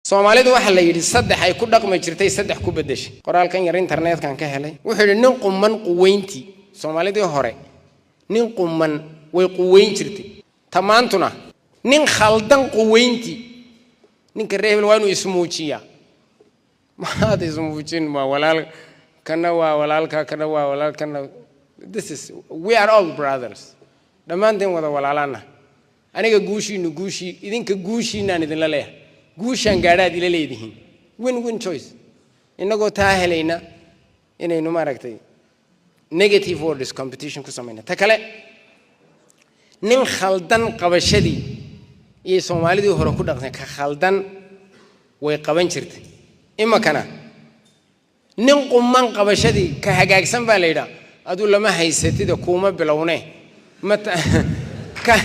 Soomaalidu waxa la yiri saddex ay ku dhaqmi jirtay saddex ku bedeshay qoraalkan yar internet kan ka helay wuxuu yiri nin qumman quweynti Soomaalidu hore nin qumman way quweyn jirtay tamaantuna nin khaldan quweynti ninka reebel waa inuu ismuujiya ما ismuujin ma walaal kana waa walaalka kana waa walaalkana this is we are all brothers dhamaanteen wada walaalana aniga guushiinu guushi idinka guushiinaan idin la leeyahay guushan gaadhaad ila leedihiin win choice inagoo taa helayna inaynu maaragtay negative words competition ku sameeyna ta kale nin khaldan qabashadii iyo Soomaalidu hore ku dhaqan ka khaldan way qaban jirtay ima kana nin qumman qabashadii ka hagaagsan baa leeyahay adu lama haysatida kuma bilowne mata ka